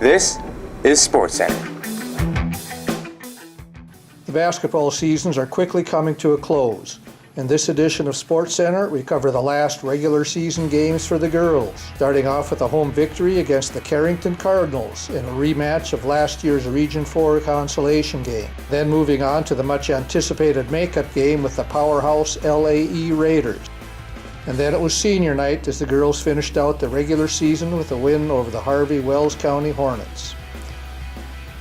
This is SportsCenter. The basketball seasons are quickly coming to a close. In this edition of SportsCenter, we cover the last regular season games for the girls, starting off with a home victory against the Carrington Cardinals in a rematch of last year's Region 4 consolation game. Then moving on to the much anticipated makeup game with the powerhouse LAE Raiders. And then it was senior night as the girls finished out the regular season with a win over the Harvey-Wells County Hornets.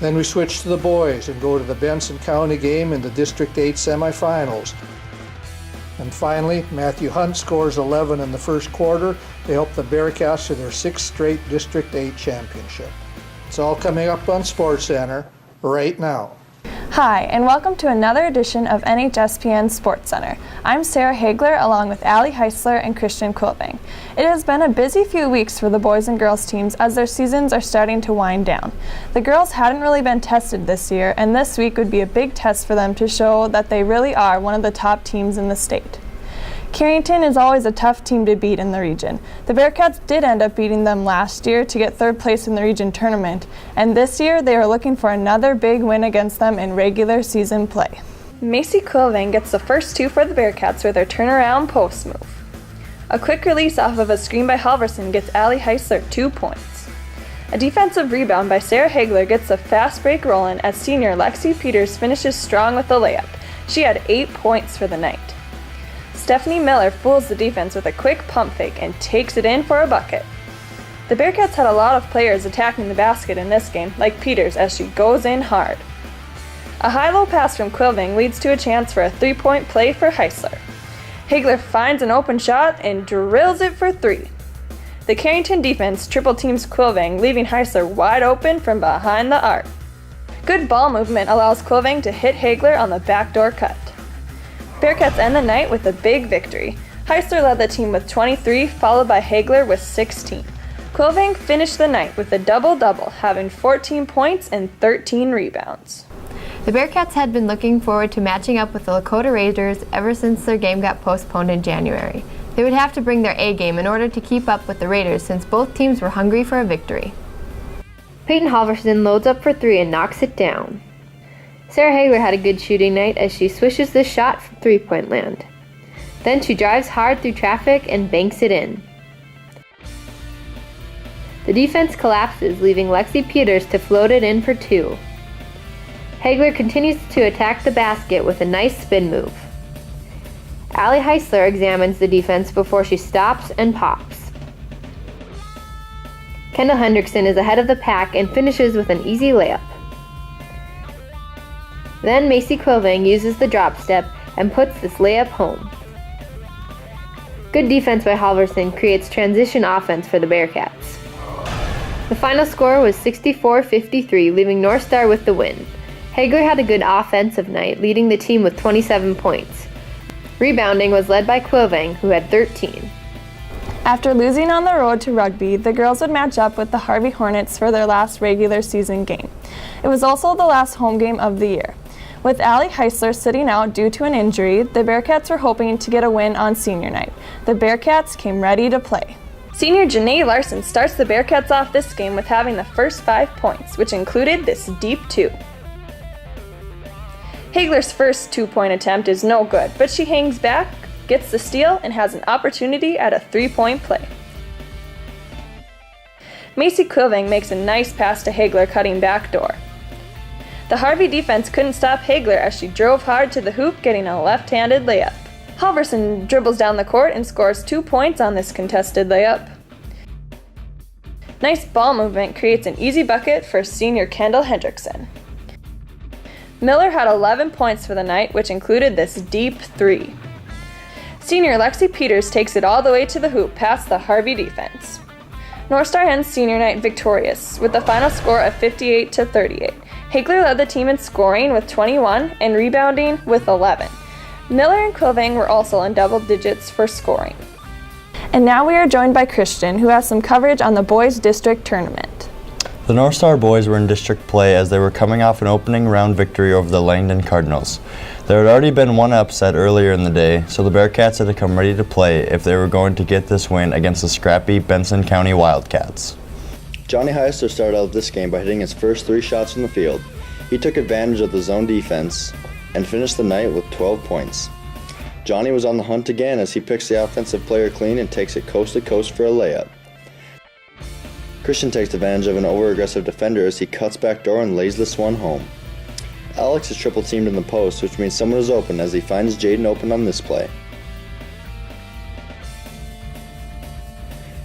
Then we switch to the boys and go to the Benson County game in the District 8 semifinals. And finally, Matthew Hunt scores 11 in the first quarter to help the Bearcats to their 6th straight District 8 championship. It's all coming up on SportsCenter right now. Hi, and welcome to another edition of NHSPN SportsCenter. I'm Sarah Hagler along with Allie Heisler and Christian Quilving. It has been a busy few weeks for the boys and girls teams as their seasons are starting to wind down. The girls hadn't really been tested this year, and this week would be a big test for them to show that they really are one of the top teams in the state. Carrington is always a tough team to beat in the region. The Bearcats did end up beating them last year to get 3rd place in the region tournament, and this year they are looking for another big win against them in regular season play. Macy Quilving gets the first 2 for the Bearcats with her turnaround post move. A quick release off of a screen by Halverson gets Allie Heisler 2 points. A defensive rebound by Sarah Hagler gets a fast break rolling as senior Lexi Peters finishes strong with the layup. She had 8 points for the night. Stephanie Miller fools the defense with a quick pump fake and takes it in for a bucket. The Bearcats had a lot of players attacking the basket in this game, like Peters as she goes in hard. A high-low pass from Quilving leads to a chance for a 3-point play for Heisler. Hagler finds an open shot and drills it for 3. The Carrington defense triple teams Quilving, leaving Heisler wide open from behind the arc. Good ball movement allows Quilving to hit Hagler on the backdoor cut. Bearcats end the night with a big victory. Heisler led the team with 23, followed by Hagler with 16. Quilving finished the night with a double-double, having 14 points and 13 rebounds. The Bearcats had been looking forward to matching up with the Lakota Raiders ever since their game got postponed in January. They would have to bring their A game in order to keep up with the Raiders since both teams were hungry for a victory. Peyton Halverson loads up for 3 and knocks it down. Sarah Hagler had a good shooting night as she swishes the shot from 3-point land. Then she drives hard through traffic and banks it in. The defense collapses, leaving Lexi Peters to float it in for 2. Hagler continues to attack the basket with a nice spin move. Allie Heisler examines the defense before she stops and pops. Kendall Hendrickson is ahead of the pack and finishes with an easy layup. Then Macy Quilving uses the drop step and puts this layup home. Good defense by Halverson creates transition offense for the Bearcats. The final score was 64-53, leaving North Star with the win. Hagler had a good offensive night, leading the team with 27 points. Rebounding was led by Quilving, who had 13. After losing on the road to rugby, the girls would match up with the Harvey Hornets for their last regular season game. It was also the last home game of the year. With Allie Heisler sitting out due to an injury, the Bearcats were hoping to get a win on senior night. The Bearcats came ready to play. Senior Janae Larson starts the Bearcats off this game with having the first 5 points, which included this deep 2. Hagler's first 2-point attempt is no good, but she hangs back, gets the steal, and has an opportunity at a 3-point play. Macy Quilving makes a nice pass to Hagler cutting backdoor. The Harvey defense couldn't stop Hagler as she drove hard to the hoop, getting a left-handed layup. Halverson dribbles down the court and scores 2 points on this contested layup. Nice ball movement creates an easy bucket for senior Kendall Hendrickson. Miller had 11 points for the night, which included this deep 3. Senior Lexi Peters takes it all the way to the hoop past the Harvey defense. North Star ends senior night victorious with the final score of 58-38. Hagler led the team in scoring with 21 and rebounding with 11. Miller and Quilving were also in double digits for scoring. And now we are joined by Christian, who has some coverage on the boys' district tournament. The North Star boys were in district play as they were coming off an opening round victory over the Langdon Cardinals. There had already been one upset earlier in the day, so the Bearcats had to come ready to play if they were going to get this win against the scrappy Benson County Wildcats. Johnny Heisler started out this game by hitting his first 3 shots from the field. He took advantage of the zone defense and finished the night with 12 points. Johnny was on the hunt again as he picks the offensive player clean and takes it coast to coast for a layup. Christian takes advantage of an over-aggressive defender as he cuts back door and lays this one home. Alex is triple teamed in the post, which means someone is open as he finds Jaden open on this play.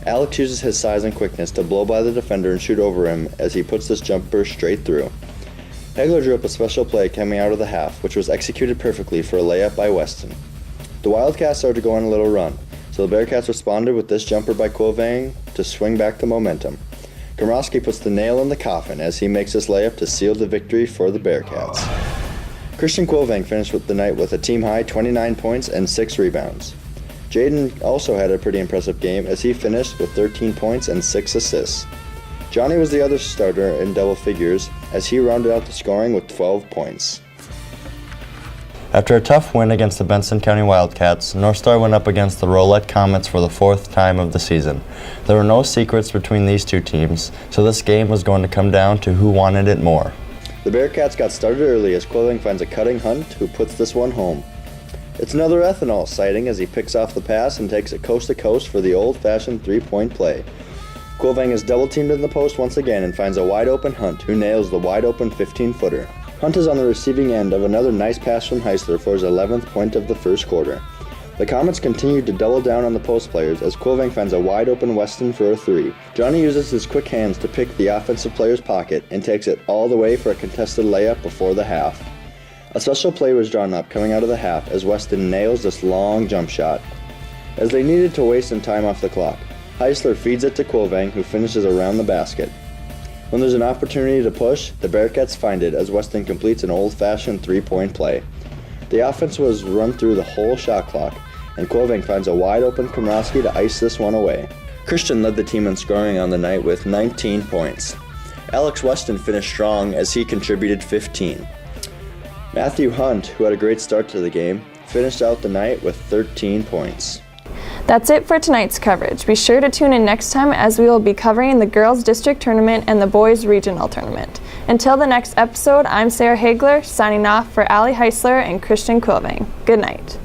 Alex uses his size and quickness to blow by the defender and shoot over him as he puts this jumper straight through. Hegler drew up a special play coming out of the half, which was executed perfectly for a layup by Weston. The Wildcats started to go on a little run, so the Bearcats responded with this jumper by Quilvang to swing back the momentum. Komrosky puts the nail in the coffin as he makes this layup to seal the victory for the Bearcats. Christian Quilvang finished the night with a team-high 29 points and 6 rebounds. Jaden also had a pretty impressive game as he finished with 13 points and 6 assists. Johnny was the other starter in double figures as he rounded out the scoring with 12 points. After a tough win against the Benson County Wildcats, North Star went up against the Rolette Comets for the 4th time of the season. There were no secrets between these two teams, so this game was going to come down to who wanted it more. The Bearcats got started early as Quilvang finds a cutting Hunt who puts this one home. It's another Ethanol sighting as he picks off the pass and takes it coast to coast for the old-fashioned 3-point play. Quilvang is double-teamed in the post once again and finds a wide-open Hunt who nails the wide-open 15-footer. Hunt is on the receiving end of another nice pass from Heisler for his 11th point of the first quarter. The Comets continued to double down on the post players as Quilvang finds a wide-open Weston for a 3. Johnny uses his quick hands to pick the offensive player's pocket and takes it all the way for a contested layup before the half. A special play was drawn up coming out of the half as Weston nails this long jump shot. As they needed to waste some time off the clock, Heisler feeds it to Quilvang who finishes around the basket. When there's an opportunity to push, the Bearcats find it as Weston completes an old-fashioned 3-point play. The offense was run through the whole shot clock, and Quilvang finds a wide-open Komrosky to ice this one away. Christian led the team in scoring on the night with 19 points. Alex Weston finished strong as he contributed 15. Matthew Hunt, who had a great start to the game, finished out the night with 13 points. That's it for tonight's coverage. Be sure to tune in next time as we will be covering the girls' district tournament and the boys' regional tournament. Until the next episode, I'm Sarah Hagler, signing off for Allie Heisler and Christian Quilvang. Good night.